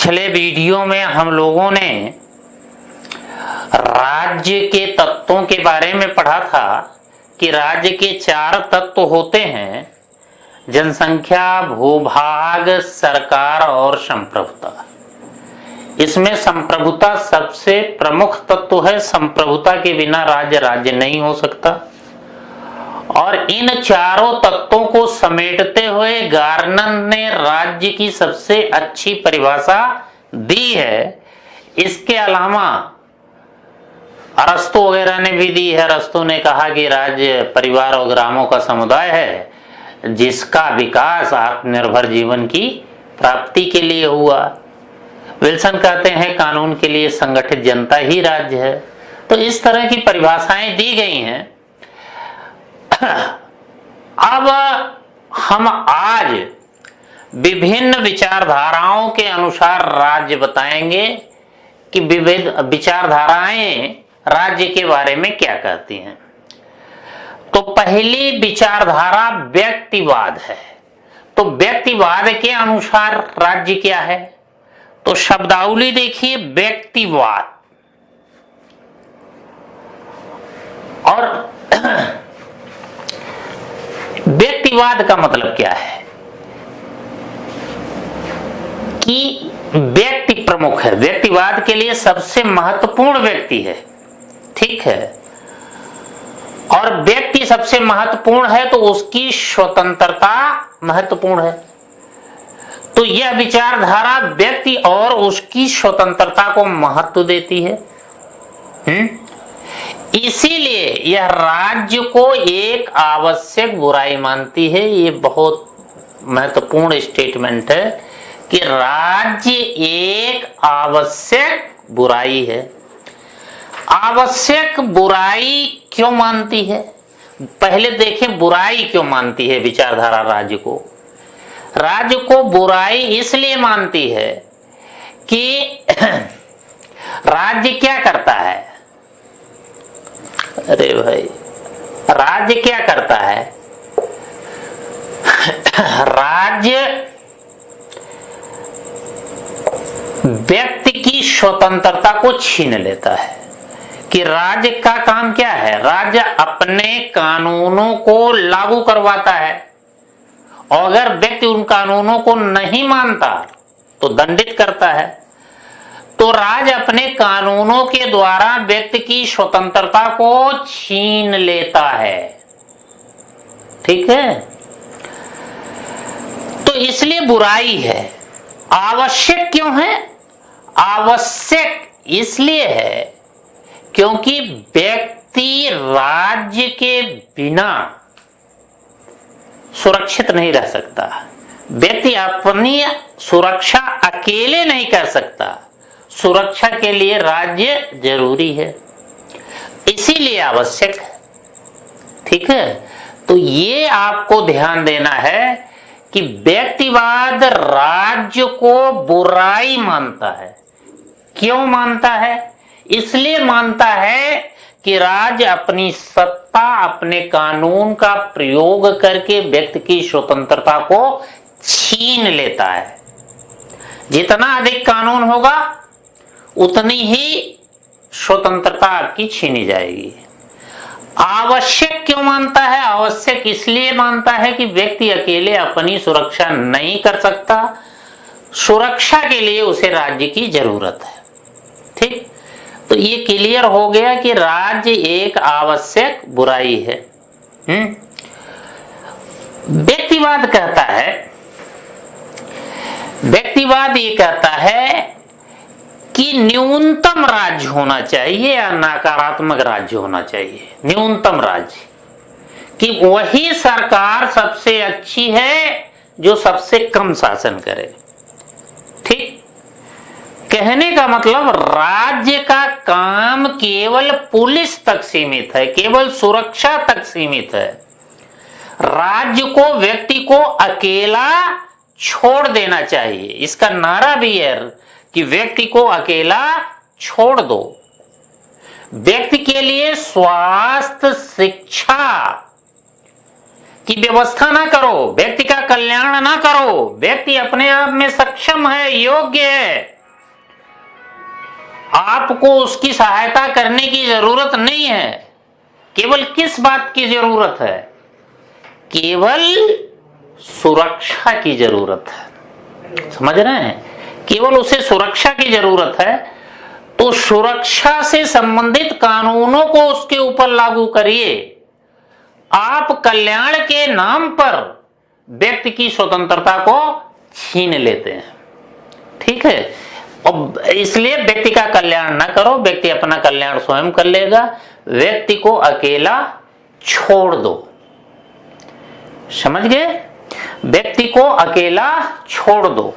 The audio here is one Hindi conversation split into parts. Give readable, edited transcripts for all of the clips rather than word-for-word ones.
पिछले वीडियो में हम लोगों ने राज्य के तत्वों के बारे में पढ़ा था कि राज्य के 4 तत्व होते हैं: जनसंख्या, भूभाग, सरकार और संप्रभुता। इसमें संप्रभुता सबसे प्रमुख तत्व है। संप्रभुता के बिना राज्य राज्य नहीं हो सकता। और इन चारों तत्वों को समेटते हुए गार्नर ने राज्य की सबसे अच्छी परिभाषा दी है। इसके अलावा अरस्तु वगैरह ने भी दी है। अरस्तु ने कहा कि राज्य परिवार और ग्रामों का समुदाय है जिसका विकास आत्मनिर्भर जीवन की प्राप्ति के लिए हुआ। विल्सन कहते हैं कानून के लिए संगठित जनता ही राज्य है। तो इस तरह की परिभाषाएं दी गई हैं। अब हम आज विभिन्न विचारधाराओं के अनुसार राज्य बताएंगे कि विविध विचारधाराएं राज्य के बारे में क्या कहती हैं। तो पहली विचारधारा व्यक्तिवाद है। तो व्यक्तिवाद के अनुसार राज्य क्या है? तो शब्दावली देखिए, व्यक्तिवाद। और व्यक्तिवाद का मतलब क्या है कि व्यक्ति प्रमुख है। व्यक्तिवाद के लिए सबसे महत्वपूर्ण व्यक्ति है, ठीक है। और व्यक्ति सबसे महत्वपूर्ण है तो उसकी स्वतंत्रता महत्वपूर्ण है। तो यह विचारधारा व्यक्ति और उसकी स्वतंत्रता को महत्व देती है। इसीलिए यह राज्य को एक आवश्यक बुराई मानती है। ये बहुत महत्वपूर्ण स्टेटमेंट है कि राज्य एक आवश्यक बुराई है। आवश्यक बुराई क्यों मानती है? पहले देखें बुराई क्यों मानती है विचारधारा राज्य को। राज्य को बुराई इसलिए मानती है कि राज्य क्या करता है? अरे भाई, राज्य क्या करता है? राज्य व्यक्ति की स्वतंत्रता को छीन लेता है। कि राज्य का काम क्या है? राज्य अपने कानूनों को लागू करवाता है और अगर व्यक्ति उन कानूनों को नहीं मानता तो दंडित करता है। तो राज्य अपने कानूनों के द्वारा व्यक्ति की स्वतंत्रता को छीन लेता है, ठीक है। तो इसलिए बुराई है। आवश्यक क्यों है? आवश्यक इसलिए है क्योंकि व्यक्ति राज्य के बिना सुरक्षित नहीं रह सकता। व्यक्ति अपनी सुरक्षा अकेले नहीं कर सकता। सुरक्षा के लिए राज्य जरूरी है, इसीलिए आवश्यक है, ठीक है। तो ये आपको ध्यान देना है कि व्यक्तिवाद राज्य को बुराई मानता है। क्यों मानता है? इसलिए मानता है कि राज्य अपनी सत्ता, अपने कानून का प्रयोग करके व्यक्ति की स्वतंत्रता को छीन लेता है। जितना अधिक कानून होगा उतनी ही स्वतंत्रता आपकी छीनी जाएगी। आवश्यक क्यों मानता है? आवश्यक इसलिए मानता है कि व्यक्ति अकेले अपनी सुरक्षा नहीं कर सकता। सुरक्षा के लिए उसे राज्य की जरूरत है, ठीक। तो ये क्लियर हो गया कि राज्य एक आवश्यक बुराई है। व्यक्तिवाद कहता है, व्यक्तिवाद ये कहता है कि न्यूनतम राज्य होना चाहिए या नकारात्मक राज्य होना चाहिए। न्यूनतम राज्य कि वही सरकार सबसे अच्छी है जो सबसे कम शासन करे, ठीक। कहने का मतलब राज्य का काम केवल पुलिस तक सीमित है, केवल सुरक्षा तक सीमित है। राज्य को, व्यक्ति को अकेला छोड़ देना चाहिए। इसका नारा भी है कि व्यक्ति को अकेला छोड़ दो। व्यक्ति के लिए स्वास्थ्य, शिक्षा की व्यवस्था ना करो, व्यक्ति का कल्याण ना करो। व्यक्ति अपने आप में सक्षम है, योग्य है, आपको उसकी सहायता करने की जरूरत नहीं है। केवल किस बात की जरूरत है? केवल सुरक्षा की जरूरत है। समझ रहे हैं? केवल उसे सुरक्षा की जरूरत है। तो सुरक्षा से संबंधित कानूनों को उसके ऊपर लागू करिए। आप कल्याण के नाम पर व्यक्ति की स्वतंत्रता को छीन लेते हैं। ठीक है? और इसलिए व्यक्ति का कल्याण ना करो, व्यक्ति अपना कल्याण स्वयं कर लेगा। व्यक्ति को अकेला छोड़ दो। समझ गए? व्यक्ति को अकेला छोड़ दो।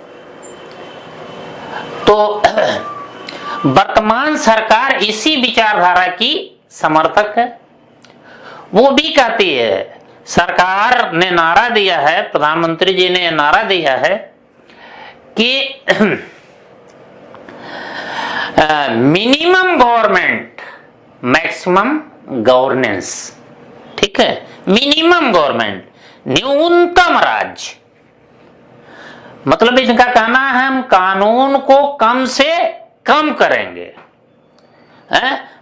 तो वर्तमान सरकार इसी विचारधारा की समर्थक है। वो भी कहती है, सरकार ने नारा दिया है, प्रधानमंत्री जी ने नारा दिया है कि मिनिमम गवर्नमेंट मैक्सिमम गवर्नेंस। ठीक है? मिनिमम गवर्नमेंट, न्यूनतम राज्य। मतलब इनका कहना है हम कानून को कम से कम करेंगे।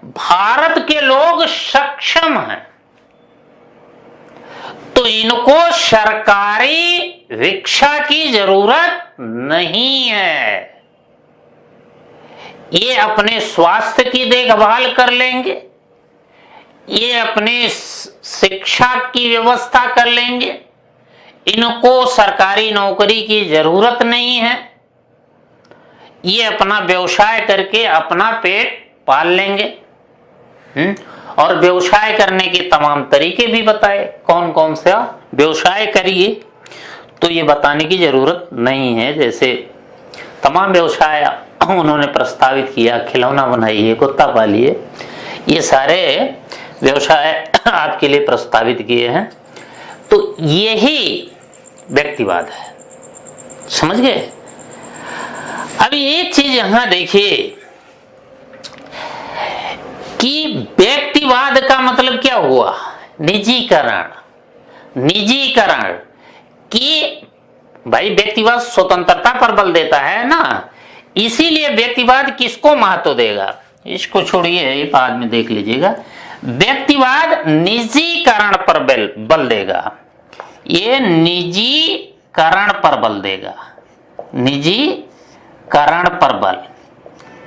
भारत के लोग सक्षम हैं, तो इनको सरकारी रिक्शा की जरूरत नहीं है। ये अपने स्वास्थ्य की देखभाल कर लेंगे, ये अपने शिक्षा की व्यवस्था कर लेंगे। इनको सरकारी नौकरी की जरूरत नहीं है। ये अपना व्यवसाय करके अपना पेट पाल लेंगे। और व्यवसाय करने के तमाम तरीके भी बताए, कौन कौन सा व्यवसाय करिए, तो ये बताने की जरूरत नहीं है। जैसे तमाम व्यवसाय उन्होंने प्रस्तावित किया, खिलौना बनाइए, कुत्ता पालिए, ये सारे व्यवसाय आपके लिए प्रस्तावित किए हैं। तो यही व्यक्तिवाद है। समझ गए? अभी एक चीज यहां देखिए कि व्यक्तिवाद का मतलब क्या हुआ? निजीकरण। निजीकरण कि भाई व्यक्तिवाद स्वतंत्रता पर बल देता है ना, इसीलिए व्यक्तिवाद किसको महत्व देगा? इसको छोड़िए, ये बाद में देख लीजिएगा। व्यक्तिवाद निजीकरण पर बल देगा। ये निजीकरण पर बल देगा। निजीकरण पर बल।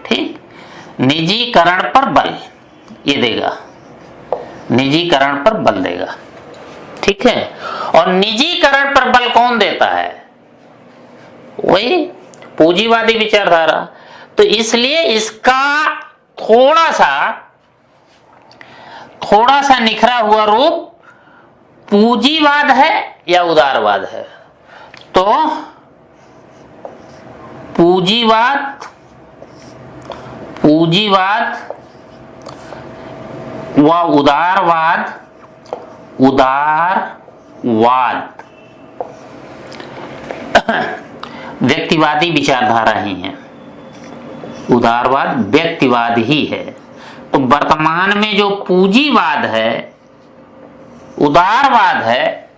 ठीक? निजीकरण पर बल ये देगा, निजीकरण पर बल देगा। ठीक है? और निजीकरण पर बल कौन देता है? वही पूंजीवादी विचारधारा। तो इसलिए इसका थोड़ा सा निखरा हुआ रूप पूंजीवाद है या उदारवाद है। तो पूंजीवाद व उदारवाद व्यक्तिवादी विचारधारा ही है। उदारवाद व्यक्तिवाद ही है। तो वर्तमान में जो पूंजीवाद है, उदारवाद है,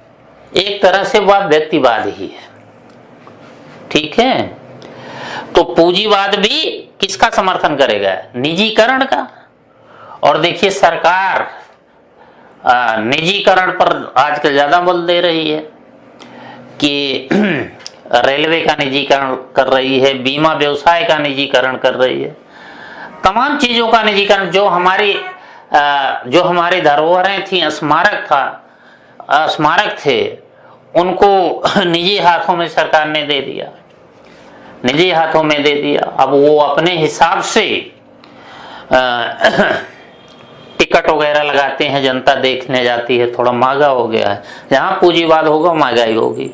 एक तरह से वह व्यक्तिवाद ही है। ठीक है? तो पूंजीवाद भी किसका समर्थन करेगा? निजीकरण का। और देखिए सरकार निजीकरण पर आजकल ज्यादा बल दे रही है कि रेलवे का निजीकरण कर रही है, बीमा व्यवसाय का निजीकरण कर रही है, तमाम चीजों का निजीकरण। जो हमारी धरोहरें थी, स्मारक थे, उनको निजी हाथों में सरकार ने दे दिया, निजी हाथों में दे दिया। अब वो अपने हिसाब से टिकट वगैरह लगाते हैं, जनता देखने जाती है, थोड़ा महंगा हो गया है। जहां पूंजीवाद होगा महंगाई होगी।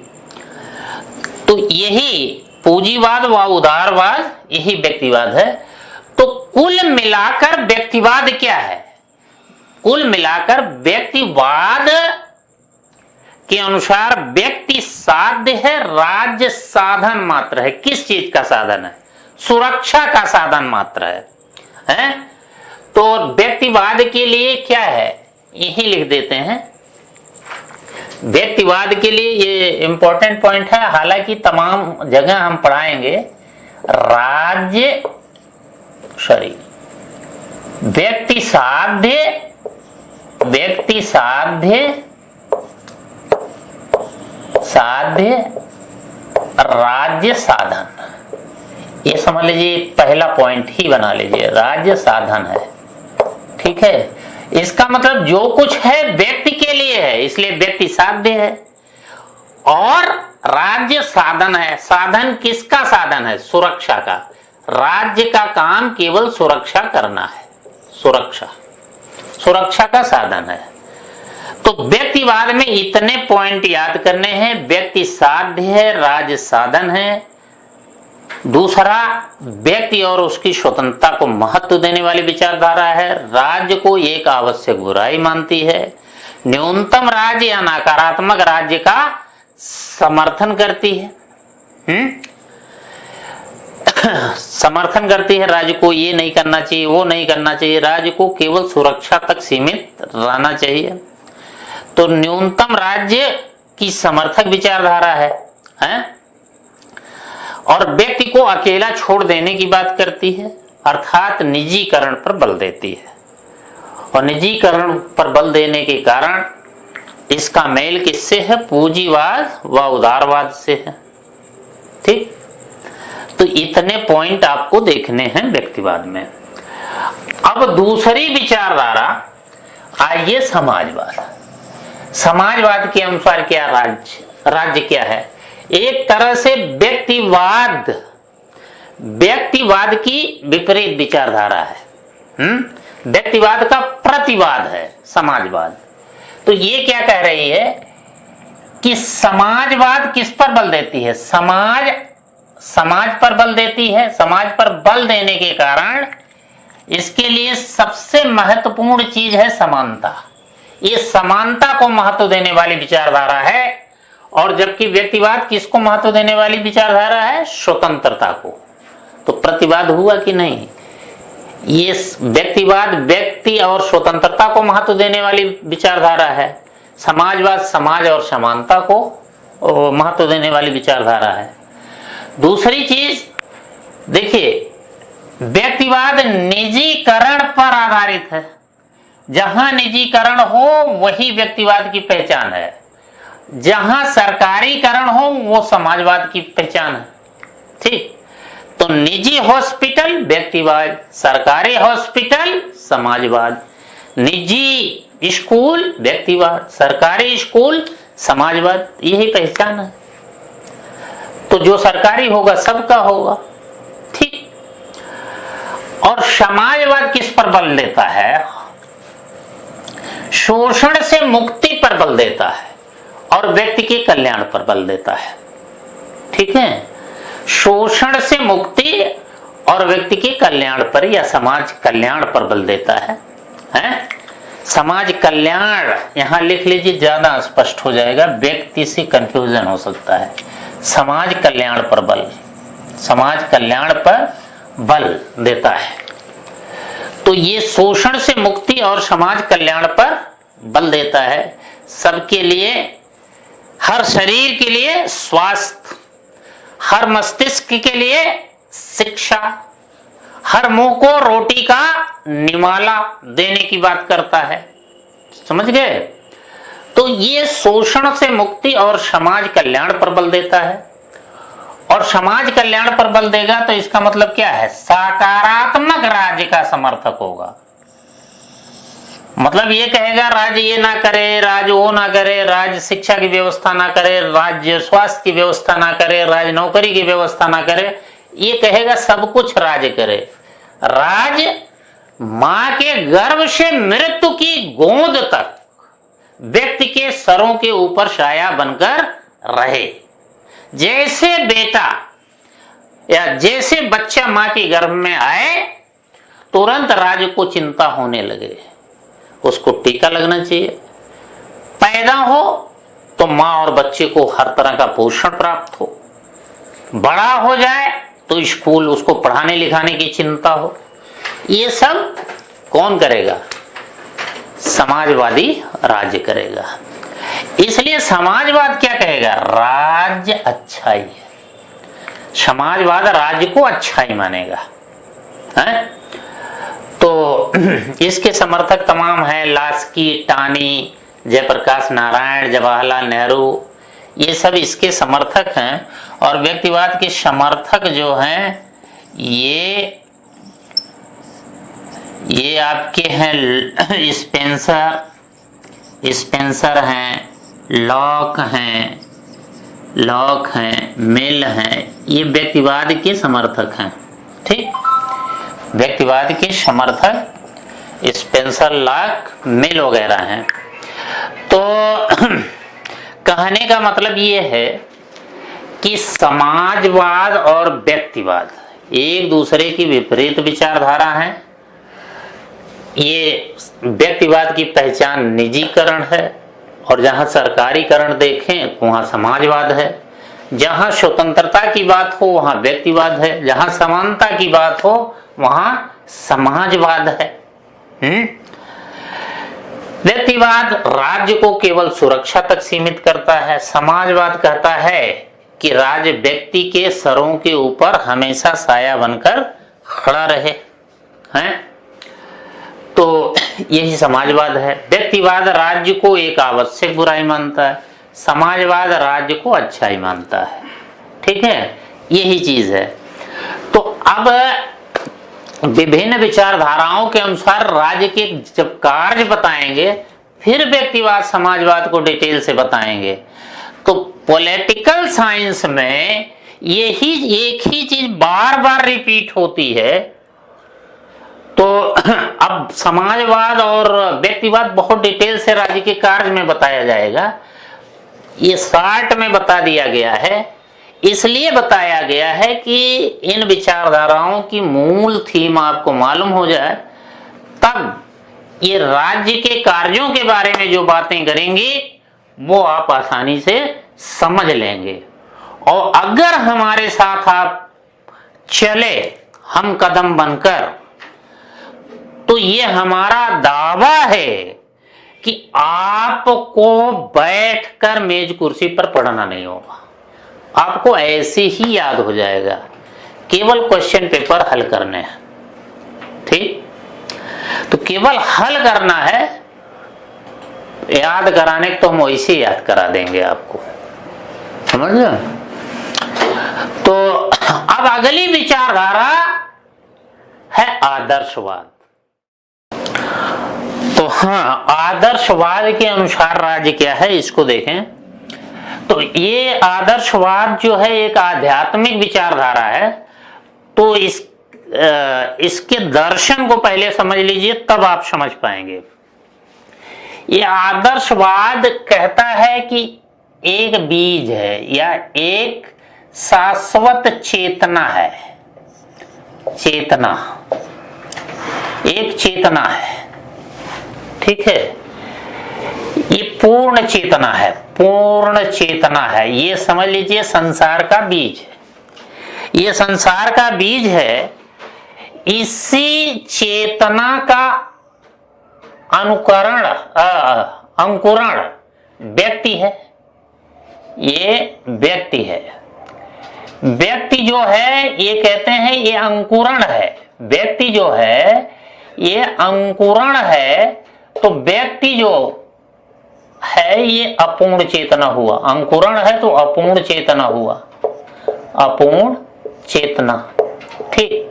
तो यही पूंजीवाद व उदारवाद यही व्यक्तिवाद है। तो कुल मिलाकर व्यक्तिवाद क्या है? कुल मिलाकर व्यक्तिवाद के अनुसार व्यक्ति साध्य है, राज्य साधन मात्र है। किस चीज का साधन है? सुरक्षा का साधन मात्र है? तो व्यक्तिवाद के लिए क्या है? यही लिख देते हैं। व्यक्तिवाद के लिए ये इंपॉर्टेंट पॉइंट है, हालांकि तमाम जगह हम पढ़ाएंगे। व्यक्ति साध्य राज्य साधन, ये समझ लीजिए पहला पॉइंट ही बना लीजिए, राज्य साधन है। ठीक है, इसका मतलब जो कुछ है व्यक्ति के लिए है, इसलिए व्यक्ति साध्य है। और राज्य साधन है। साधन किसका साधन है? सुरक्षा का। राज्य का काम केवल सुरक्षा करना है, सुरक्षा का साधन है। तो व्यक्तिवाद में इतने पॉइंट याद करने हैं। व्यक्ति साध्य है, राज्य साधन है। दूसरा, व्यक्ति और उसकी स्वतंत्रता को महत्व देने वाली विचारधारा है। राज्य को एक आवश्यक बुराई मानती है। न्यूनतम राज्य या नकारात्मक राज्य का समर्थन करती है। समर्थन करती है। राज्य को ये नहीं करना चाहिए, वो नहीं करना चाहिए। राज्य को केवल सुरक्षा तक सीमित रहना चाहिए। तो न्यूनतम राज्य की समर्थक विचारधारा है। और व्यक्ति को अकेला छोड़ देने की बात करती है, अर्थात निजीकरण पर बल देती है। और निजीकरण पर बल देने के कारण इसका मेल किससे है? पूंजीवाद व उदारवाद से है। ठीक, तो इतने पॉइंट आपको देखने हैं व्यक्तिवाद में। अब दूसरी विचारधारा आइए, समाजवाद। समाजवाद के अनुसार क्या राज्य क्या है? एक तरह से व्यक्तिवाद की विपरीत विचारधारा है। व्यक्तिवाद का प्रतिवाद है समाजवाद। तो ये क्या कह रही है कि समाजवाद किस पर बल देती है? समाज पर बल देती है। समाज पर बल देने के कारण इसके लिए सबसे महत्वपूर्ण चीज है समानता। ये समानता को महत्व देने वाली विचारधारा है। और जबकि व्यक्तिवाद किसको महत्व देने वाली विचारधारा है? स्वतंत्रता को। तो प्रतिवाद हुआ कि नहीं? ये व्यक्तिवाद व्यक्ति और स्वतंत्रता को महत्व देने वाली विचारधारा है। समाजवाद समाज और समानता को महत्व देने वाली विचारधारा है। दूसरी चीज देखिए, व्यक्तिवाद निजीकरण पर आधारित है। जहां निजीकरण हो वही व्यक्तिवाद की पहचान है। जहां सरकारीकरण हो वो समाजवाद की पहचान है। ठीक, तो निजी हॉस्पिटल व्यक्तिवाद, सरकारी हॉस्पिटल समाजवाद, निजी स्कूल व्यक्तिवाद, सरकारी स्कूल समाजवाद, यही पहचान है। तो जो सरकारी होगा सबका होगा। ठीक, और समाजवाद किस पर बल देता है? शोषण से मुक्ति पर बल देता है और व्यक्ति के कल्याण पर बल देता है। ठीक है, शोषण से मुक्ति और व्यक्ति के कल्याण पर या समाज कल्याण पर बल देता है। समाज कल्याण यहां लिख लीजिए, ज्यादा स्पष्ट हो जाएगा, व्यक्ति से कंफ्यूजन हो सकता है। समाज कल्याण पर बल, समाज कल्याण पर बल देता है। तो ये शोषण से मुक्ति और समाज कल्याण पर बल देता है। सबके लिए, हर शरीर के लिए स्वास्थ्य, हर मस्तिष्क के लिए शिक्षा, हर मुंह को रोटी का निवाला देने की बात करता है। समझ गए? तो ये शोषण से मुक्ति और समाज कल्याण पर बल देता है। और समाज कल्याण पर बल देगा तो इसका मतलब क्या है? सकारात्मक राज्य का समर्थक होगा। मतलब ये कहेगा राज्य ये ना करे, राज्य वो ना करे, राज्य शिक्षा की व्यवस्था ना करे, राज्य स्वास्थ्य की व्यवस्था ना करे, राज्य नौकरी की व्यवस्था ना करे। ये कहेगा सब कुछ राज्य करे। राज्य मां के गर्भ से मृत्यु की गोद तक व्यक्ति के सरों के ऊपर छाया बनकर रहे। जैसे बेटा या जैसे बच्चा मां के गर्भ में आए तुरंत राज्य को चिंता होने लगे, उसको टीका लगना चाहिए। पैदा हो तो मां और बच्चे को हर तरह का पोषण प्राप्त हो। बड़ा हो जाए तो स्कूल उसको पढ़ाने लिखाने की चिंता हो। ये सब कौन करेगा? समाजवादी राज्य करेगा। इसलिए समाजवाद क्या कहेगा? राज्य अच्छाई है। समाजवाद राज्य को अच्छाई मानेगा। है? तो तो इसके समर्थक तमाम हैं, लास्की, टानी, जयप्रकाश नारायण, जवाहरलाल नेहरू, ये सब इसके समर्थक हैं। और व्यक्तिवाद के समर्थक जो हैं ये आपके हैं स्पेंसर हैं, लॉक हैं, मिल हैं, ये व्यक्तिवाद के समर्थक हैं। ठीक, व्यक्तिवाद के समर्थक स्पेंसर, लॉक, मिल वगैरह हैं। तो कहने का मतलब ये है कि समाजवाद और व्यक्तिवाद एक दूसरे की विपरीत विचारधारा है। ये व्यक्तिवाद की पहचान निजीकरण है, और जहां सरकारीकरण देखें वहां समाजवाद है। जहां स्वतंत्रता की बात हो वहां व्यक्तिवाद है, जहां समानता की बात हो वहां समाजवाद है। व्यक्तिवाद राज्य को केवल सुरक्षा तक सीमित करता है। समाजवाद कहता है कि राज्य व्यक्ति के सरों के ऊपर हमेशा साया बनकर खड़ा रहे। हैं? तो यही समाजवाद है। व्यक्तिवाद राज्य को एक आवश्यक बुराई मानता है, समाजवाद राज्य को अच्छाई मानता है। ठीक है, यही चीज है। तो अब विभिन्न विचारधाराओं के अनुसार राज्य के जब कार्य बताएंगे फिर व्यक्तिवाद समाजवाद को डिटेल से बताएंगे। तो पॉलिटिकल साइंस में यही एक ही चीज बार बार रिपीट होती है। तो अब समाजवाद और व्यक्तिवाद बहुत डिटेल से राज्य के कार्य में बताया जाएगा। ये शॉर्ट में बता दिया गया है, इसलिए बताया गया है कि इन विचारधाराओं की मूल थीम आपको मालूम हो जाए, तब ये राज्य के कार्यों के बारे में जो बातें करेंगे वो आप आसानी से समझ लेंगे। और अगर हमारे साथ आप चले हम कदम बनकर, तो ये हमारा दावा है कि आपको बैठकर मेज कुर्सी पर पढ़ना नहीं होगा, आपको ऐसे ही याद हो जाएगा, केवल क्वेश्चन पेपर हल करने हैं। ठीक, तो केवल हल करना है, याद कराने को तो हम वैसे याद करा देंगे आपको, समझ लो। तो अब अगली विचारधारा है आदर्शवाद। तो हाँ, आदर्शवाद के अनुसार राज्य क्या है इसको देखें। तो ये आदर्शवाद जो है एक आध्यात्मिक विचारधारा है। तो इसके दर्शन को पहले समझ लीजिए, तब आप समझ पाएंगे। ये आदर्शवाद कहता है कि एक बीज है या एक शाश्वत चेतना है, चेतना, एक चेतना है। ठीक है, ये पूर्ण चेतना है, पूर्ण चेतना है। ये समझ लीजिए संसार का बीज है, ये संसार का बीज है। इसी चेतना का अंकुरण व्यक्ति है। ये व्यक्ति है, व्यक्ति जो है ये कहते हैं ये अंकुरण है। व्यक्ति जो है ये अंकुरण है। तो व्यक्ति जो है ये अपूर्ण चेतना हुआ, अंकुरण है तो अपूर्ण चेतना हुआ, अपूर्ण चेतना। ठीक,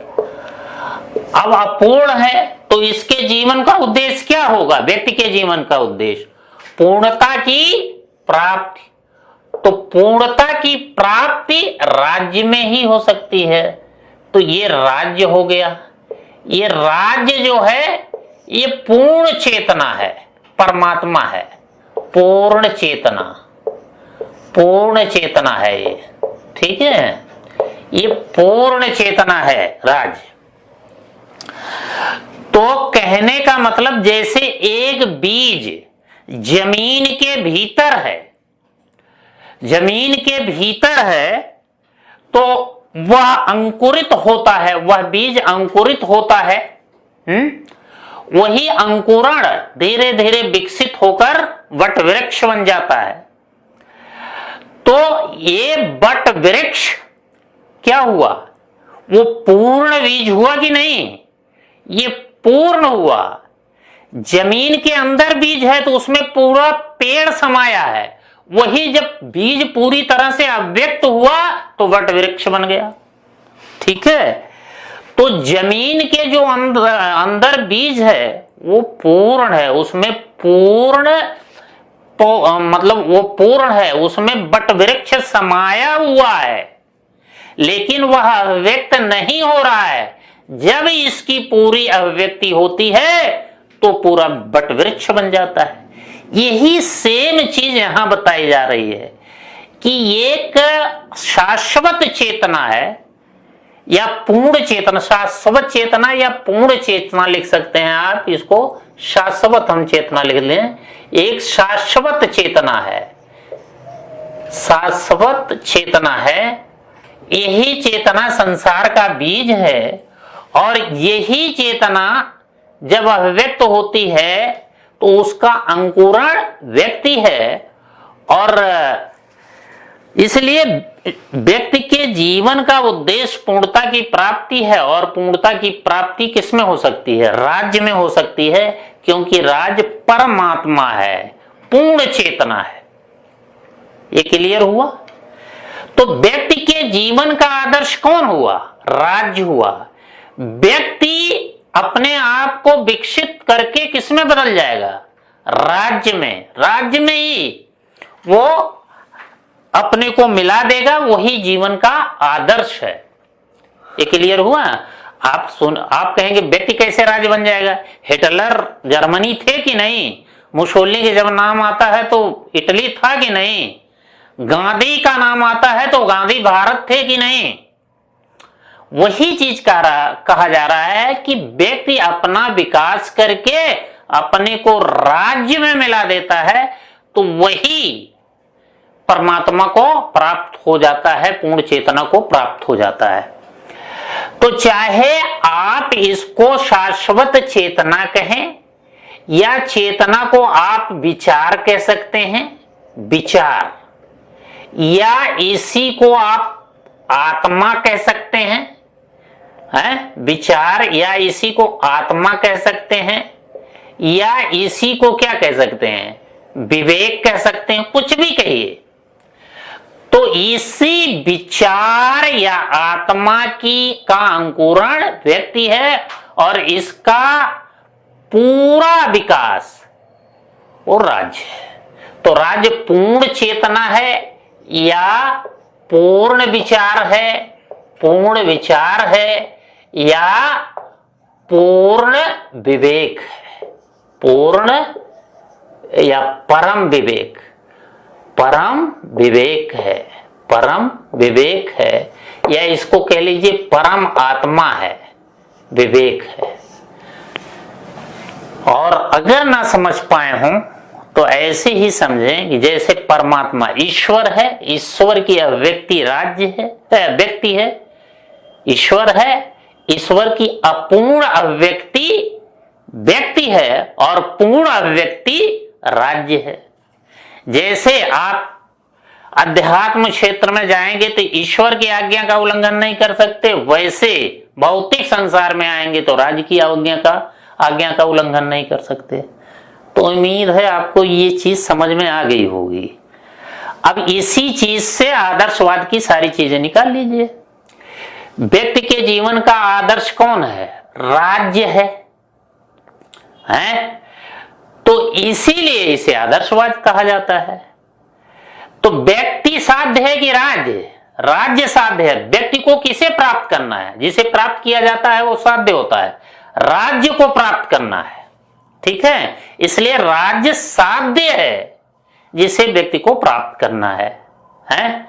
अब अपूर्ण है तो इसके जीवन का उद्देश्य क्या होगा? व्यक्ति के जीवन का उद्देश्य पूर्णता की प्राप्ति। तो पूर्णता की प्राप्ति राज्य में ही हो सकती है, तो ये राज्य हो गया। ये राज्य जो है ये पूर्ण चेतना है, परमात्मा है, पूर्ण चेतना, पूर्ण चेतना है ये। ठीक है, ये पूर्ण चेतना है राज्य। तो कहने का मतलब जैसे एक बीज जमीन के भीतर है, जमीन के भीतर है तो वह अंकुरित होता है, वह बीज अंकुरित होता है। वही अंकुरण धीरे धीरे विकसित होकर वट वृक्ष बन जाता है। तो ये वट वृक्ष क्या हुआ? वो पूर्ण बीज हुआ कि नहीं? ये पूर्ण हुआ। जमीन के अंदर बीज है तो उसमें पूरा पेड़ समाया है, वही जब बीज पूरी तरह से अव्यक्त हुआ तो वट वृक्ष बन गया। ठीक है, तो जमीन के जो अंदर बीज है वो पूर्ण है, उसमें पूर्ण मतलब वो पूर्ण है, उसमें वट वृक्ष समाया हुआ है, लेकिन वह अव्यक्त नहीं हो रहा है। जब इसकी पूरी अभिव्यक्ति होती है तो पूरा वट वृक्ष बन जाता है। यही सेम चीज यहां बताई जा रही है कि एक शाश्वत चेतना है या पूर्ण चेतना, शाश्वत चेतना या पूर्ण चेतना लिख सकते हैं आप इसको, शाश्वत हम चेतना लिख लें। एक शाश्वत चेतना है, शाश्वत चेतना है, यही चेतना संसार का बीज है, और यही चेतना जब अभिव्यक्त होती है तो उसका अंकुरण व्यक्ति है। और इसलिए व्यक्ति के जीवन का उद्देश्य पूर्णता की प्राप्ति है, और पूर्णता की प्राप्ति किसमें हो सकती है? राज्य में हो सकती है, क्योंकि राज्य परमात्मा है, पूर्ण चेतना है। ये क्लियर हुआ? तो व्यक्ति के जीवन का आदर्श कौन हुआ? राज्य हुआ। व्यक्ति अपने आप को विकसित करके किसमें बदल जाएगा? राज्य में। राज्य में ही वो अपने को मिला देगा, वही जीवन का आदर्श है। ये क्लियर हुआ? आप कहेंगे व्यक्ति कैसे राज्य बन जाएगा? हिटलर जर्मनी थे कि नहीं? मुसोलिनी के जब नाम आता है तो इटली था कि नहीं? गांधी का नाम आता है तो गांधी भारत थे कि नहीं? वही चीज कहा जा रहा है कि व्यक्ति अपना विकास करके अपने को राज्य में मिला देता है तो वही परमात्मा को प्राप्त हो जाता है, पूर्ण चेतना को प्राप्त हो जाता है। तो चाहे आप इसको शाश्वत चेतना कहें या चेतना को आप विचार कह सकते हैं, विचार, या इसी को आप आत्मा कह सकते हैं, विचार, या इसी को आत्मा कह सकते हैं, या इसी को क्या कह सकते हैं? विवेक कह सकते हैं, कुछ भी कहिए। तो इसी विचार या आत्मा का अंकुरण व्यक्ति है, और इसका पूरा विकास वो राज्य है। तो राज्य पूर्ण चेतना है या पूर्ण विचार है, पूर्ण विचार है या पूर्ण विवेक है, पूर्ण या परम विवेक, परम विवेक है, परम विवेक है, या इसको कह लीजिए परम आत्मा है, विवेक है। और अगर ना समझ पाए हों तो ऐसे ही समझें कि जैसे परमात्मा ईश्वर है, ईश्वर की अभिव्यक्ति राज्य है, व्यक्ति है, ईश्वर है, ईश्वर की अपूर्ण अभिव्यक्ति व्यक्ति है, और पूर्ण अभिव्यक्ति राज्य है। जैसे आप अध्यात्म क्षेत्र में जाएंगे तो ईश्वर की आज्ञा का उल्लंघन नहीं कर सकते, वैसे भौतिक संसार में आएंगे तो राज्य की आज्ञा का उल्लंघन नहीं कर सकते। तो उम्मीद है आपको ये चीज समझ में आ गई होगी। अब इसी चीज से आदर्शवाद की सारी चीजें निकाल लीजिए। व्यक्ति के जीवन का आदर्श कौन है? राज्य है, तो इसीलिए इसे आदर्शवाद कहा जाता है। तो व्यक्ति साध्य है कि राज्य? राज्य साध्य है। व्यक्ति को किसे प्राप्त करना है? जिसे प्राप्त किया जाता है वो साध्य होता है, राज्य को प्राप्त करना है। ठीक है, इसलिए राज्य साध्य है जिसे व्यक्ति को प्राप्त करना है?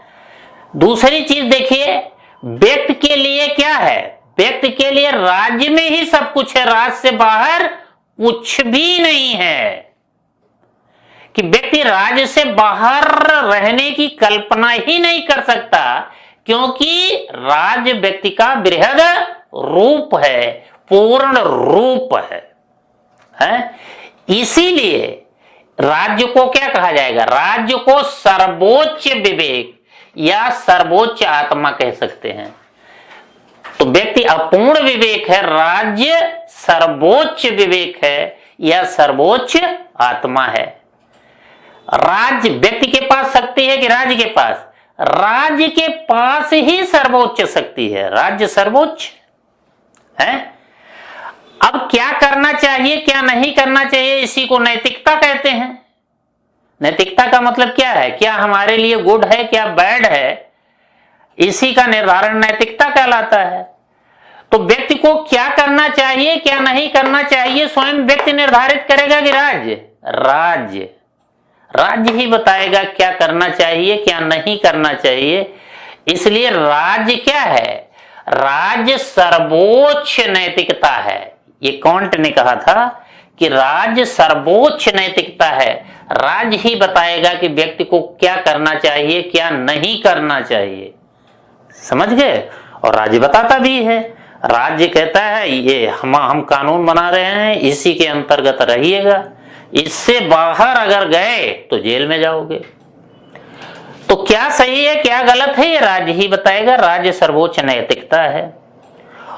दूसरी चीज देखिए, व्यक्ति के लिए क्या है? व्यक्ति के लिए राज्य में ही सब कुछ है, राज्य से बाहर कुछ भी नहीं है। कि व्यक्ति राज्य से बाहर रहने की कल्पना ही नहीं कर सकता, क्योंकि राज्य व्यक्ति का बृहद रूप है, पूर्ण रूप है। इसीलिए राज्य को क्या कहा जाएगा? राज्य को सर्वोच्च विवेक या सर्वोच्च आत्मा कह सकते हैं। तो व्यक्ति अपूर्ण विवेक है, राज्य सर्वोच्च विवेक है या सर्वोच्च आत्मा है। राज्य व्यक्ति के पास शक्ति है कि राज्य के पास? राज्य के पास ही सर्वोच्च शक्ति है, राज्य सर्वोच्च है। अब क्या करना चाहिए क्या नहीं करना चाहिए, इसी को नैतिकता कहते हैं। नैतिकता का मतलब क्या है? क्या हमारे लिए गुड है क्या बैड है, इसी का निर्धारण नैतिकता कहलाता है। तो व्यक्ति को क्या करना चाहिए क्या नहीं करना चाहिए स्वयं व्यक्ति निर्धारित करेगा कि राज्य राज्य ही बताएगा क्या करना चाहिए क्या नहीं करना चाहिए। इसलिए राज्य क्या है? राज्य सर्वोच्च नैतिकता है। ये कांट ने कहा था कि राज्य सर्वोच्च नैतिकता है। राज्य ही बताएगा कि व्यक्ति को क्या करना चाहिए क्या नहीं करना चाहिए, समझ गए। और राज्य बताता भी है, राज्य कहता है ये हम कानून बना रहे हैं, इसी के अंतर्गत रहिएगा, इससे बाहर अगर गए तो जेल में जाओगे। तो क्या सही है क्या गलत है ये राज्य ही बताएगा। राज्य सर्वोच्च नैतिकता है।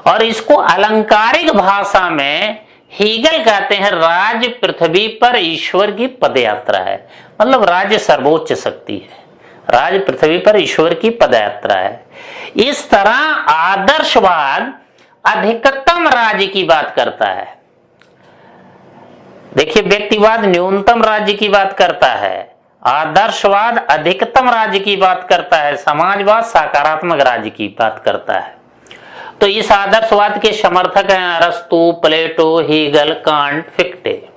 और इसको अलंकारिक भाषा में हीगल कहते हैं राज्य पृथ्वी पर ईश्वर की पदयात्रा है। मतलब राज्य सर्वोच्च शक्ति है, राज्य पृथ्वी पर ईश्वर की पदयात्रा है। इस तरह आदर्शवाद अधिकतम राज्य की बात करता है। देखिए, व्यक्तिवाद न्यूनतम राज्य की बात करता है, आदर्शवाद अधिकतम राज्य की बात करता है, समाजवाद सकारात्मक राज्य की बात करता है। तो इस आदर्शवाद के समर्थक हैं अरस्तु, प्लेटो, हीगल, कांट, फिक्टे,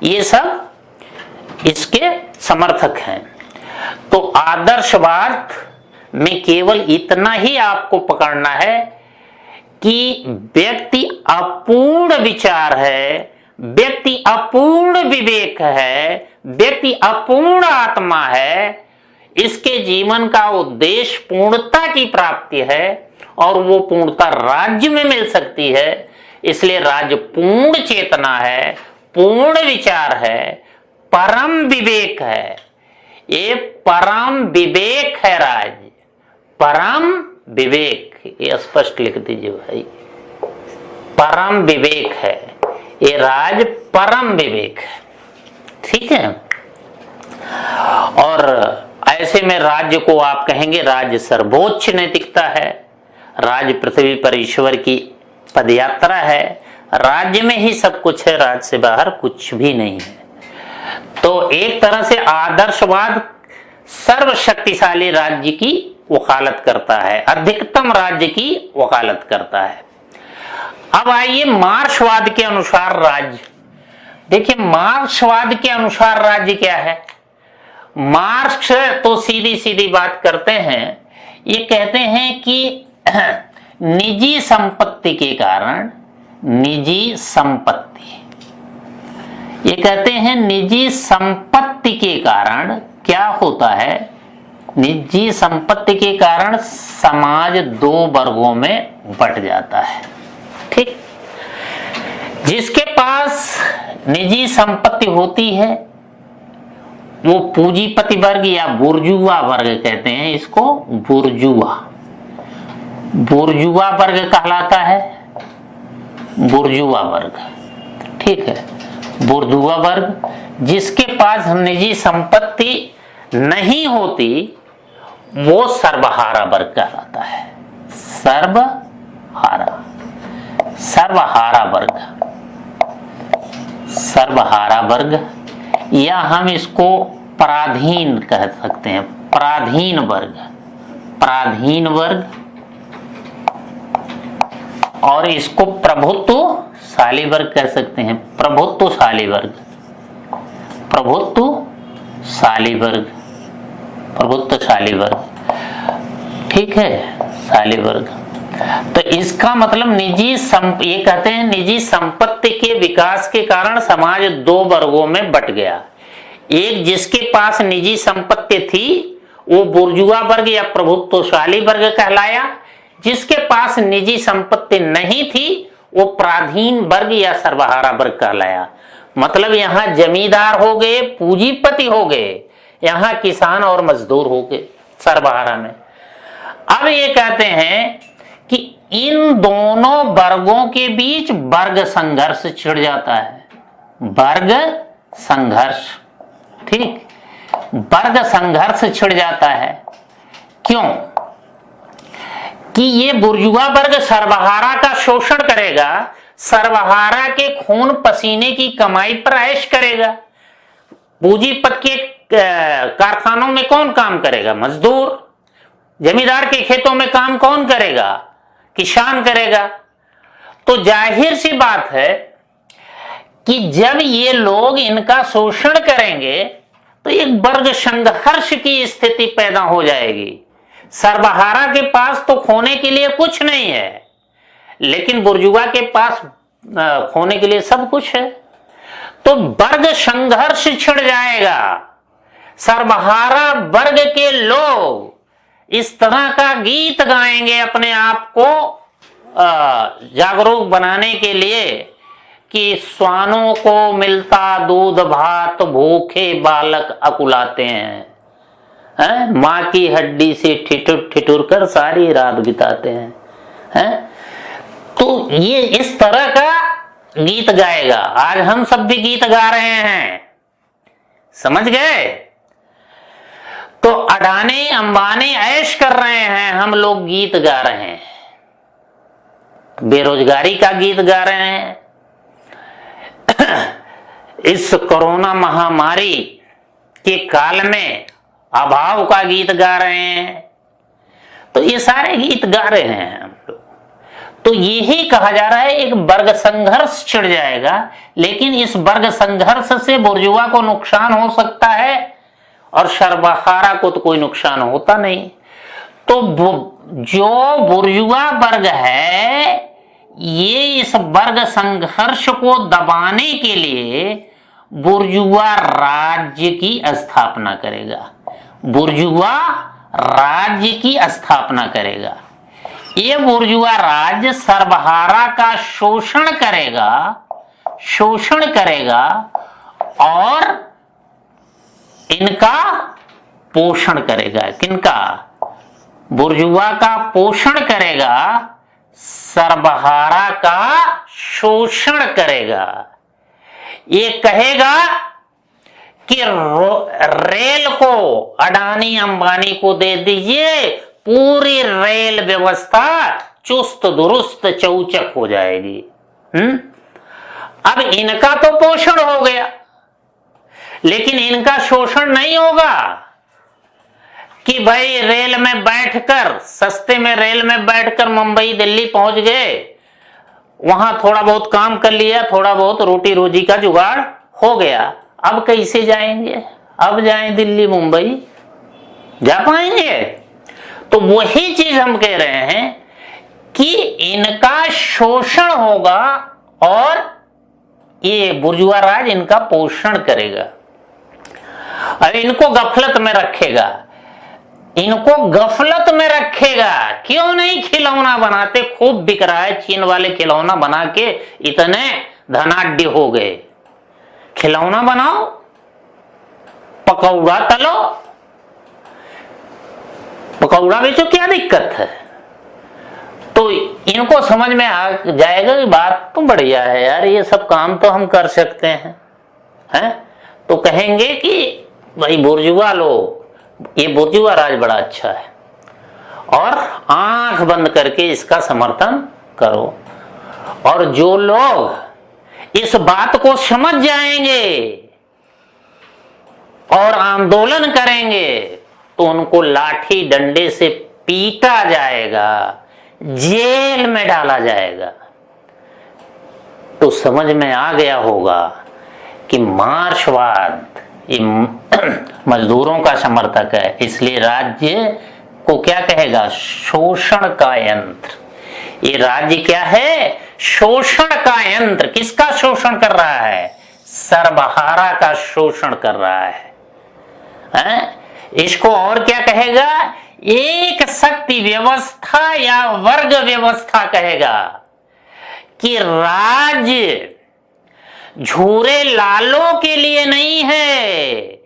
ये सब इसके समर्थक हैं। तो आदर्शवाद में केवल इतना ही आपको पकड़ना है कि व्यक्ति अपूर्ण विचार है, व्यक्ति अपूर्ण विवेक है, व्यक्ति अपूर्ण आत्मा है। इसके जीवन का उद्देश्य पूर्णता की प्राप्ति है और वो पूर्णता राज्य में मिल सकती है। इसलिए राज्य पूर्ण चेतना है, पूर्ण विचार है, परम विवेक है। ये परम विवेक है राज्य, परम विवेक, ये स्पष्ट लिख दीजिए भाई, परम विवेक है ये राज, परम विवेक है। ठीक है। और ऐसे में राज्य को आप कहेंगे राज्य सर्वोच्च नैतिकता है, राज्य पृथ्वी पर ईश्वर की पदयात्रा है, राज्य में ही सब कुछ है, राज्य से बाहर कुछ भी नहीं है। तो एक तरह से आदर्शवाद सर्वशक्तिशाली राज्य की वकालत करता है, अधिकतम राज्य की वकालत करता है। अब आइए मार्क्सवाद के अनुसार राज्य। देखिए, मार्क्सवाद के अनुसार राज्य क्या है। मार्क्स तो सीधी सीधी बात करते हैं, ये कहते हैं कि निजी संपत्ति के कारण, निजी संपत्ति, ये कहते हैं निजी संपत्ति के कारण क्या होता है, निजी संपत्ति के कारण समाज दो वर्गों में बंट जाता है। ठीक, जिसके पास निजी संपत्ति होती है वो पूंजीपति वर्ग या बुर्जुआ वर्ग कहते हैं इसको, बुर्जुआ वर्ग कहलाता है, बुर्जुआ वर्ग। ठीक है, बुर्जुआ वर्ग जिसके पास निजी संपत्ति नहीं होती वो सर्वहारा वर्ग कहलाता है, सर्वहारा वर्ग, सर्वहारा वर्ग, या हम इसको पराधीन कह सकते हैं, पराधीन वर्ग, पराधीन वर्ग, और इसको प्रभुत्वशाली वर्ग कह सकते हैं, प्रभुत्वशाली वर्ग, प्रभुत्वशाली वर्ग, प्रभुत्वशाली वर्ग। ठीक है, शाली वर्ग। तो इसका मतलब ये कहते हैं निजी संपत्ति के विकास के कारण समाज दो वर्गों में बंट गया। एक जिसके पास निजी संपत्ति थी वो बुर्जुआ वर्ग या प्रभुत्वशाली वर्ग कहलाया, जिसके पास निजी संपत्ति नहीं थी वो पराधीन वर्ग या सर्वहारा वर्ग कहलाया। मतलब यहाँ जमींदार हो गए, पूंजीपति हो गए, यहाँ किसान और मजदूर हो गए सर्वहारा में। अब ये कहते हैं कि इन दोनों वर्गों के बीच वर्ग संघर्ष छिड़ जाता है। वर्ग संघर्ष, ठीक, वर्ग संघर्ष छिड़ जाता है। क्यों? कि ये बुर्जुआ वर्ग सर्वहारा का शोषण करेगा, सर्वहारा के खून पसीने की कमाई पर ऐश करेगा। पूंजीपत के कारखानों में कौन काम करेगा? मजदूर। जमींदार के खेतों में काम कौन करेगा? किसान करेगा। तो जाहिर सी बात है कि जब ये लोग इनका शोषण करेंगे तो एक वर्ग संघर्ष की स्थिति पैदा हो जाएगी। सर्वहारा के पास तो खोने के लिए कुछ नहीं है, लेकिन बुर्जुआ के पास खोने के लिए सब कुछ है। तो वर्ग संघर्ष छिड़ जाएगा। सर्वहारा वर्ग के लोग इस तरह का गीत गाएंगे अपने आप को जागरूक बनाने के लिए कि स्वानों को मिलता दूध भात, भूखे बालक अकुलाते हैं, माँ की हड्डी से ठिठुर ठिठुर कर सारी रात बिताते हैं। तो ये इस तरह का गीत गाएगा। आज हम सब भी गीत गा रहे हैं, समझ गए? तो अडानी अंबानी ऐश कर रहे हैं, हम लोग गीत गा रहे हैं, बेरोजगारी का गीत गा रहे हैं, इस कोरोना महामारी के काल में अभाव का गीत गा रहे हैं। तो ये सारे गीत गा रहे हैं हम लोग। तो यही कहा जा रहा है एक वर्ग संघर्ष छिड़ जाएगा, लेकिन इस वर्ग संघर्ष से बुर्जुआ को नुकसान हो सकता है और सर्वहारा को तो कोई नुकसान होता नहीं। तो जो बुर्जुआ वर्ग है ये इस वर्ग संघर्ष को दबाने के लिए बुर्जुआ राज्य की स्थापना करेगा। बुर्जुआ राज्य की स्थापना करेगा। ये बुर्जुआ राज्य सर्वहारा का शोषण करेगा और इनका पोषण करेगा। किनका? बुर्जुआ का पोषण करेगा, सर्वहारा का शोषण करेगा। ये कहेगा कि रेल को अडानी अंबानी को दे दीजिए, पूरी रेल व्यवस्था चुस्त दुरुस्त चौचक हो जाएगी। अब इनका तो पोषण हो गया, लेकिन इनका शोषण नहीं होगा कि भाई रेल में बैठकर, सस्ते में रेल में बैठकर मुंबई दिल्ली पहुंच गए, वहां थोड़ा बहुत काम कर लिया, थोड़ा बहुत रोटी रोजी का जुगाड़ हो गया। अब कैसे जाएंगे? अब जाएं दिल्ली मुंबई, जा पाएंगे? तो वही चीज हम कह रहे हैं कि इनका शोषण होगा और ये बुर्जुआ राज इनका पोषण करेगा और इनको गफलत में रखेगा। क्यों नहीं खिलौना बनाते? खूब बिक रहा है, चीन वाले खिलौना बना के इतने धनाढ्य हो गए। खिलौना बनाओ, पकौड़ा तलो, पकौड़ा बेचो, क्या दिक्कत है? तो इनको समझ में आ जाएगा कि बात तो बढ़िया है यार, ये सब काम तो हम कर सकते हैं। तो कहेंगे कि भाई बुर्जुआ लोग, ये बुर्जुआ राज बड़ा अच्छा है और आंख बंद करके इसका समर्थन करो। और जो लोग इस बात को समझ जाएंगे और आंदोलन करेंगे तो उनको लाठी डंडे से पीटा जाएगा, जेल में डाला जाएगा। तो समझ में आ गया होगा कि मार्क्सवाद ये मजदूरों का समर्थक है, इसलिए राज्य को क्या कहेगा? शोषण का यंत्र। ये राज्य क्या है? शोषण का यंत्र। किसका शोषण कर रहा है? सर्वहारा का शोषण कर रहा है। इसको और क्या कहेगा? एक शक्ति व्यवस्था या वर्ग व्यवस्था कहेगा कि राज्य झूरे लालों के लिए नहीं है,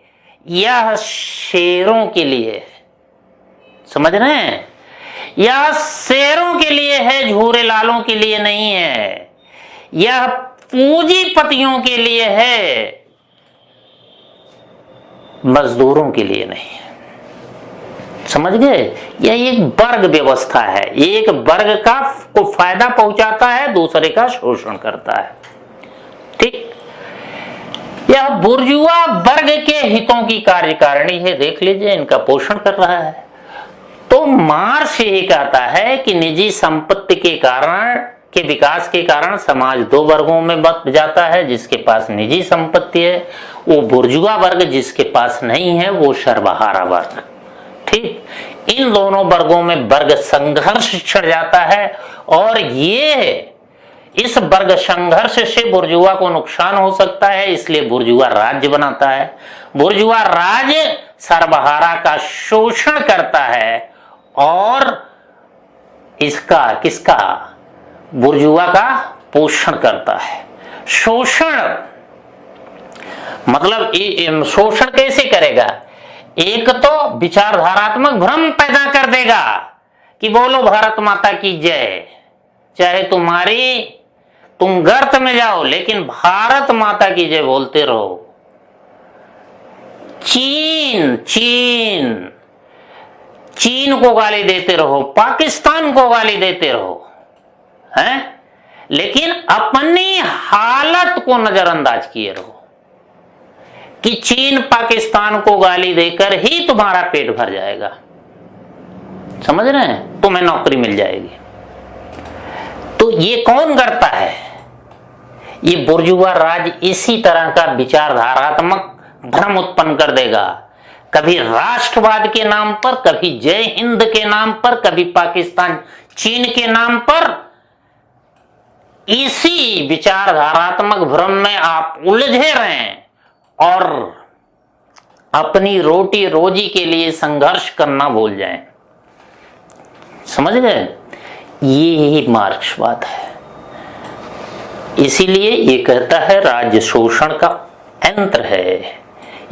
यह शेरों के लिए है। समझ रहे हैं? यह शेरों के लिए है, झूरे लालों के लिए नहीं है। यह पूंजीपतियों के लिए है, मजदूरों के लिए नहीं है। समझ गए? यह एक वर्ग व्यवस्था है, एक वर्ग का को फायदा पहुंचाता है, दूसरे का शोषण करता है। ठीक, यह बुर्जुआ वर्ग के हितों की कार्यकारिणी है। देख लीजिए, इनका पोषण कर रहा है। तो मार्क्स यही कहता है कि निजी संपत्ति के कारण के विकास के कारण समाज दो वर्गों में बंट जाता है। जिसके पास निजी संपत्ति है वो बुर्जुआ वर्ग, जिसके पास नहीं है वो सर्वहारा वर्ग। ठीक, इन दोनों वर्गों में वर्ग संघर्ष छिड़ जाता है और ये इस वर्ग संघर्ष से बुर्जुआ को नुकसान हो सकता है, इसलिए बुर्जुआ राज्य बनाता है। बुर्जुआ राज्य सर्वहारा का शोषण करता है और इसका किसका, बुर्जुआ का पोषण करता है। शोषण मतलब शोषण कैसे करेगा? एक तो विचारधारात्मक भ्रम पैदा कर देगा कि बोलो भारत माता की जय, चाहे तुम गर्त में जाओ लेकिन भारत माता की जय बोलते रहो। चीन को गाली देते रहो, पाकिस्तान को गाली देते रहो, हैं? लेकिन अपनी हालत को नजरअंदाज किए रहो कि चीन पाकिस्तान को गाली देकर ही तुम्हारा पेट भर जाएगा। समझ रहे हैं? तुम्हें नौकरी मिल जाएगी। तो ये कौन करता है? ये बुर्जुआ राज इसी तरह का विचारधारात्मक भ्रम उत्पन्न कर देगा। कभी राष्ट्रवाद के नाम पर, कभी जय हिंद के नाम पर, कभी पाकिस्तान चीन के नाम पर। इसी विचारधारात्मक भ्रम में आप उलझे रहें और अपनी रोटी रोजी के लिए संघर्ष करना भूल जाएं। समझ गए? ये मार्क्सवाद है। इसीलिए ये कहता है राज्य शोषण का यंत्र है,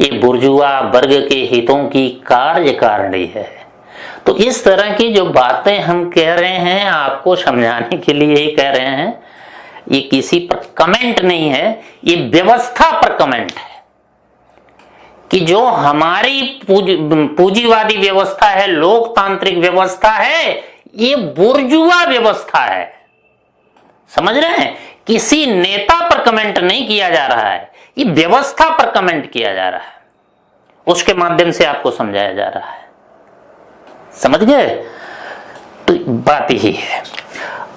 ये बुर्जुआ वर्ग के हितों की कार्यकारिणी है। तो इस तरह की जो बातें हम कह रहे हैं आपको समझाने के लिए ही कह रहे हैं। ये किसी पर कमेंट नहीं है, ये व्यवस्था पर कमेंट है कि जो हमारी पूंजीवादी व्यवस्था है, लोकतांत्रिक व्यवस्था है, ये बुर्जुआ व्यवस्था है। समझ रहे हैं? किसी नेता पर कमेंट नहीं किया जा रहा है, ये व्यवस्था पर कमेंट किया जा रहा है, उसके माध्यम से आपको समझाया जा रहा है। समझ गए? तो बात यही है।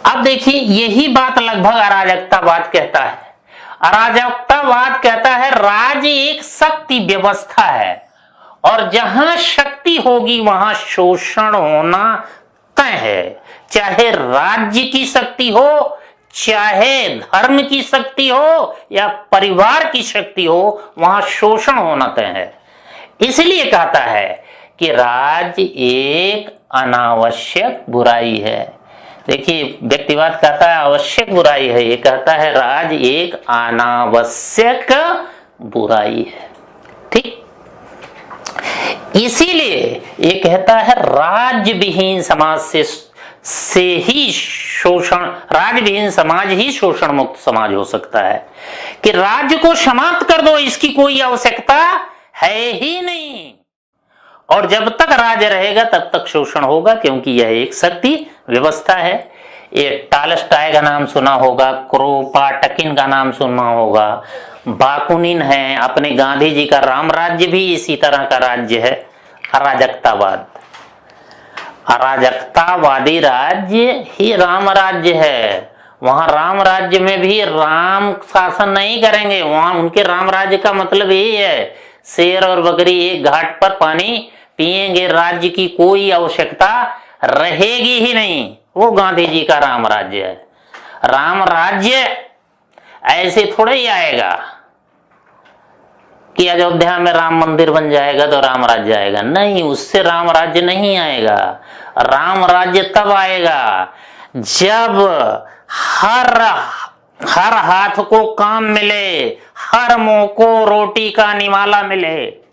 अब देखिए, यही बात लगभग अराजकतावाद कहता है। अराजकतावाद कहता है राज्य एक शक्ति व्यवस्था है और जहां शक्ति होगी वहां शोषण होना तय है। चाहे राज्य की शक्ति हो, चाहे धर्म की शक्ति हो या परिवार की शक्ति हो, वहां शोषण होना तय है। इसलिए कहता है कि राज्य एक अनावश्यक बुराई है। देखिए, व्यक्तिवाद कहता है आवश्यक बुराई है, ये कहता है राज्य एक अनावश्यक बुराई है। ठीक, इसीलिए ये कहता है राज्य विहीन समाज से ही शोषण, राज्य विहीन समाज ही शोषण मुक्त समाज हो सकता है। कि राज्य को समाप्त कर दो, इसकी कोई आवश्यकता है ही नहीं। और जब तक राज्य रहेगा तब तक शोषण होगा, क्योंकि यह एक शक्ति व्यवस्था है। ये टॉलस्टॉय का नाम सुना होगा, क्रोपाटकिन का नाम सुना होगा, बाकुनिन है, अपने गांधी जी का राम राज्य भी इसी तरह का राज्य है। अराजकतावाद, अराजकतावादी राज्य ही राम राज्य है। वहां राम राज्य में भी राम शासन नहीं करेंगे, वहां उनके राम राज्य का मतलब यही है शेर और बकरी एक घाट पर पानी पिएंगे, राज्य की कोई आवश्यकता रहेगी ही नहीं। वो गांधी जी का राम राज्य है। राम राज्य ऐसे थोड़े ही आएगा कि अयोध्या में राम मंदिर बन जाएगा तो राम राज्य आएगा, नहीं, उससे राम राज्य नहीं आएगा। राम राज्य तब आएगा जब हर हाथ को काम मिले, हर मुंह को रोटी का निवाला मिले,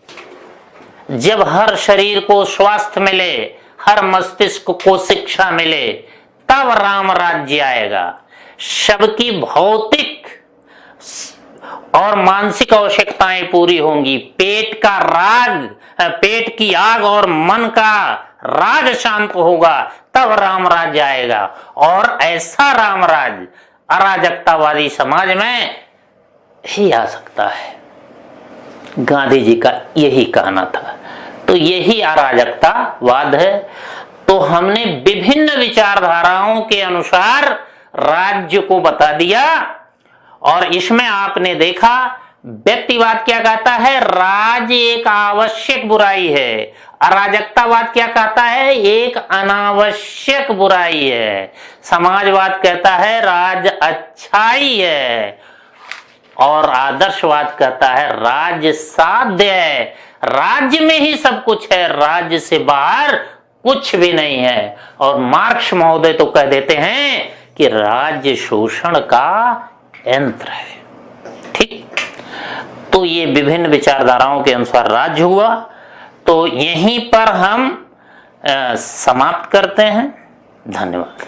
जब हर शरीर को स्वास्थ्य मिले, हर मस्तिष्क को शिक्षा मिले, तब राम राज्य आएगा। सबकी भौतिक और मानसिक आवश्यकताएं पूरी होंगी, पेट की आग और मन का राग शांत होगा, तब राम राज्य आएगा। और ऐसा राम राज्य अराजकतावादी समाज में ही आ सकता है। गांधी जी का यही कहना था। तो यही अराजकतावाद है। तो हमने विभिन्न विचारधाराओं के अनुसार राज्य को बता दिया, और इसमें आपने देखा व्यक्तिवाद क्या कहता है, राज्य एक आवश्यक बुराई है। अराजकतावाद क्या कहता है, एक अनावश्यक बुराई है। समाजवाद कहता है राज्य अच्छाई है, और आदर्शवाद कहता है राज्य साध्य है। राज्य में ही सब कुछ है, राज्य से बाहर कुछ भी नहीं है। और मार्क्स महोदय तो कह देते हैं कि राज्य शोषण का यंत्र है। ठीक, तो ये विभिन्न विचारधाराओं के अनुसार राज्य हुआ। तो यहीं पर हम समाप्त करते हैं। धन्यवाद।